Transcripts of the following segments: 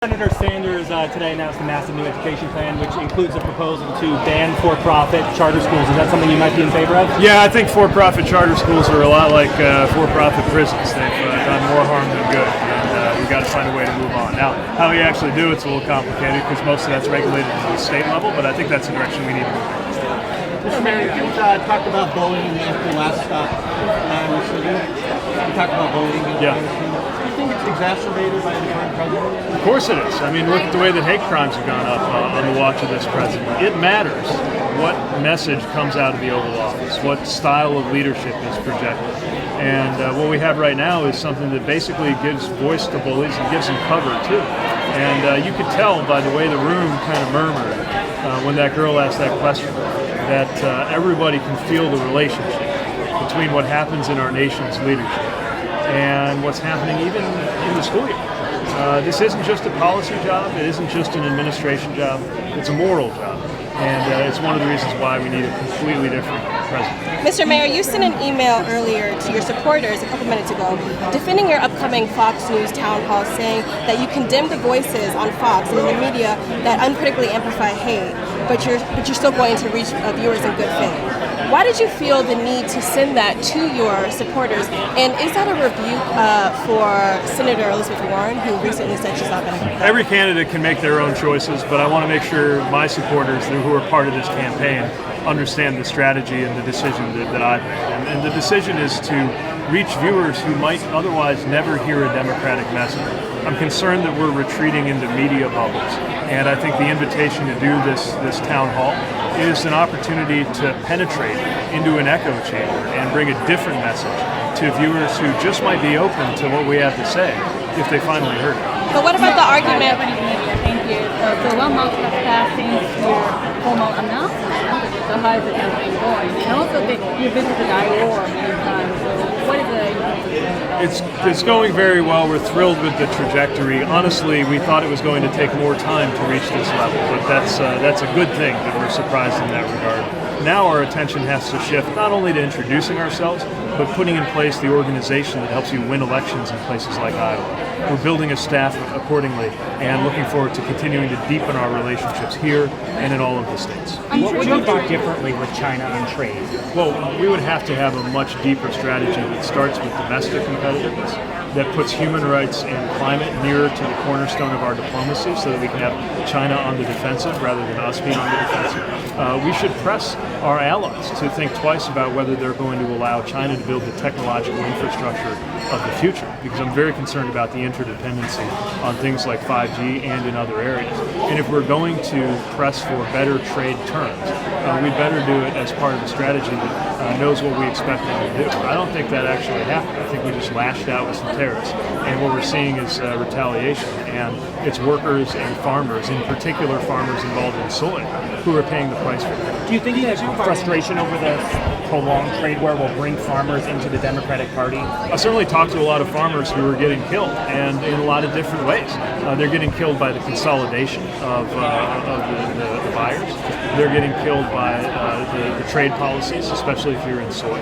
Senator Sanders today announced a massive new education plan, which includes a proposal to ban for-profit charter schools. Is that something you might be in favor of? Yeah, I think for-profit charter schools are a lot like for-profit prisons. They've done more harm than good, and we've got to find a way to move on. Now, how you actually do it's a little complicated because most of that's regulated at the state level, but I think that's the direction we need to move in. Mr. Mayor, you talked about bullying after last stop. You talked about bullying. Yeah. Do you think it's exacerbated by the current president? Of course it is. I mean, look at the way that hate crimes have gone up on the watch of this president. It matters what message comes out of the Oval Office, what style of leadership is projected. And what we have right now is something that basically gives voice to bullies and gives them cover, too. And you could tell by the way the room kind of murmured when that girl asked that question that everybody can feel the relationship between what happens in our nation's leadership and what's happening even in the school year. This isn't just a policy job, it isn't just an administration job, it's a moral job. And it's one of the reasons why we need a completely different president. Mr. Mayor, you sent an email earlier to your supporters a couple minutes ago defending your upcoming Fox News town hall, saying that you condemn the voices on Fox and in the media that uncritically amplify hate, but you're still going to reach viewers in good faith. Why did you feel the need to send that to your supporters? And is that a rebuke for Senator Elizabeth Warren, who recently said she's not going to? Every candidate can make their own choices, but I want to make sure my supporters who are part of this campaign understand the strategy and the decision that I've made. And the decision is to reach viewers who might otherwise never hear a Democratic message. I'm concerned that we're retreating into media bubbles, and I think the invitation to do this town hall is an opportunity to penetrate into an echo chamber and bring a different message to viewers who just might be open to what we have to say if they finally heard it. But what about the argument? Thank you. So 1 month has passed since your formal announcement. So how is the campaign going? And also you visited Iowa many times. So what is the It's going very well. We're thrilled with the trajectory. Honestly, we thought it was going to take more time to reach this level, but that's a good thing that we're surprised in that regard. Now our attention has to shift not only to introducing ourselves, but putting in place the organization that helps you win elections in places like Iowa. We're building a staff accordingly and looking forward to continuing to deepen our relationships here and in all of the states. What would you do differently with China on trade? Well, we would have to have a much deeper strategy that starts with domestic competitiveness, that puts human rights and climate nearer to the cornerstone of our diplomacy so that we can have China on the defensive rather than us being on the defensive. We should press our allies to think twice about whether they're going to allow China to build the technological infrastructure of the future, because I'm very concerned about the interdependency on things like 5G and in other areas. And if we're going to press for better trade terms, we'd better do it as part of a strategy that knows what we expect them to do. I don't think that actually happened. I think we just lashed out with some tariffs, and what we're seeing is retaliation, and it's workers and farmers, in particular farmers involved in soy, who are paying the price for it. Do you think that frustration over the prolonged trade war will bring farmers into the Democratic Party? I certainly talked to a lot of farmers who are getting killed, and in a lot of different ways. They're getting killed by the consolidation of the buyers. They're getting killed by the trade policies, especially if you're in soy.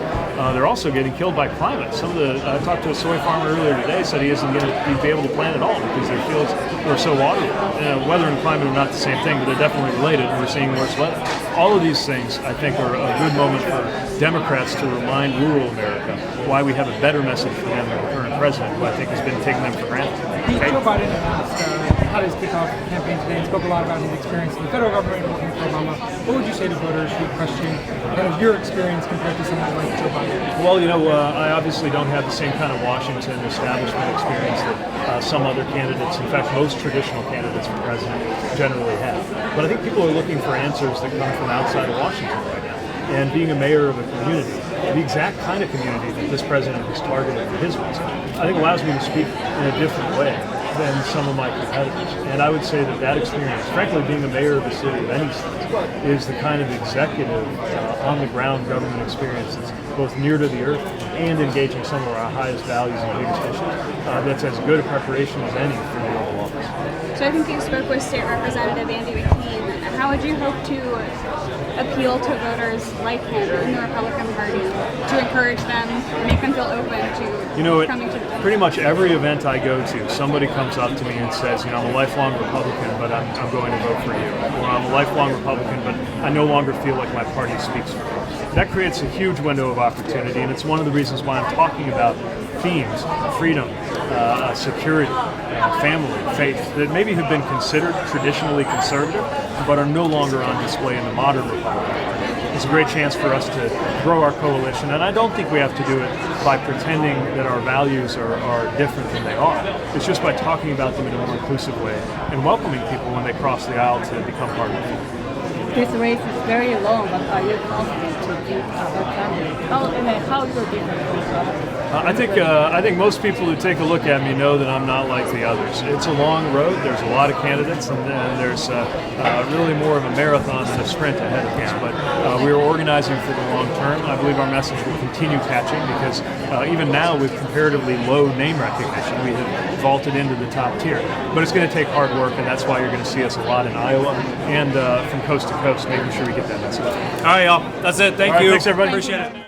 They're also getting killed by climate. I talked to a soy farmer earlier today, said he isn't going to be able to plant at all because their fields are so waterlogged. Weather and climate are not the same thing, but they're definitely related, and we're seeing worse weather. All of these things, I think, are a good moment for Democrats to remind rural America why we have a better message for them than the current president, who I think has been taking them for granted. Joe Biden announced how his kickoff campaign today and spoke a lot about his experience in the federal government and working for Obama. What would you say to voters who question kind of your experience compared to someone like Joe Biden? Well, I obviously don't have the same kind of Washington establishment experience that some other candidates, in fact, most traditional candidates for president generally have. But I think people are looking for answers that come from outside of Washington right now. And being a mayor of a community, the exact kind of community that this president has targeted for his message, I think allows me to speak in a different way than some of my competitors. And I would say that experience, frankly, being a mayor of a city of any size, is the kind of executive, on-the-ground government experience that's both near to the earth and engaging some of our highest values and biggest issues. That's as good a preparation as any for the Oval Office. So I think you spoke with State Representative Andy McKean how would you hope to appeal to voters like him in the Republican Party to encourage them, make them feel open to coming to the pretty much every event I go to, somebody comes up to me and says, I'm a lifelong Republican, but I'm going to vote for you. Or I'm a lifelong Republican, but I no longer feel like my party speaks for me. That creates a huge window of opportunity, and it's one of the reasons why I'm talking about themes, freedom, security, family, faith, that maybe have been considered traditionally conservative, but are no longer on display in the modern Republican Party. It's a great chance for us to grow our coalition, and I don't think we have to do it by pretending that our values are different than they are. It's just by talking about them in a more inclusive way and welcoming people when they cross the aisle to become part of it. This race is very long, but are you confident to beat other candidates? How you're different from others? I think most people who take a look at me know that I'm not like the others. It's a long road. There's a lot of candidates, and there's really more of a marathon than a sprint ahead of us. But we are organizing for the long term. I believe our message will continue catching because even now, with comparatively low name recognition, we have vaulted into the top tier. But it's going to take hard work, and that's why you're going to see us a lot in Iowa and from coast to coast, making sure we get that message. All right, y'all. That's it. Thank All right, you. thanks, everybody. Appreciate it.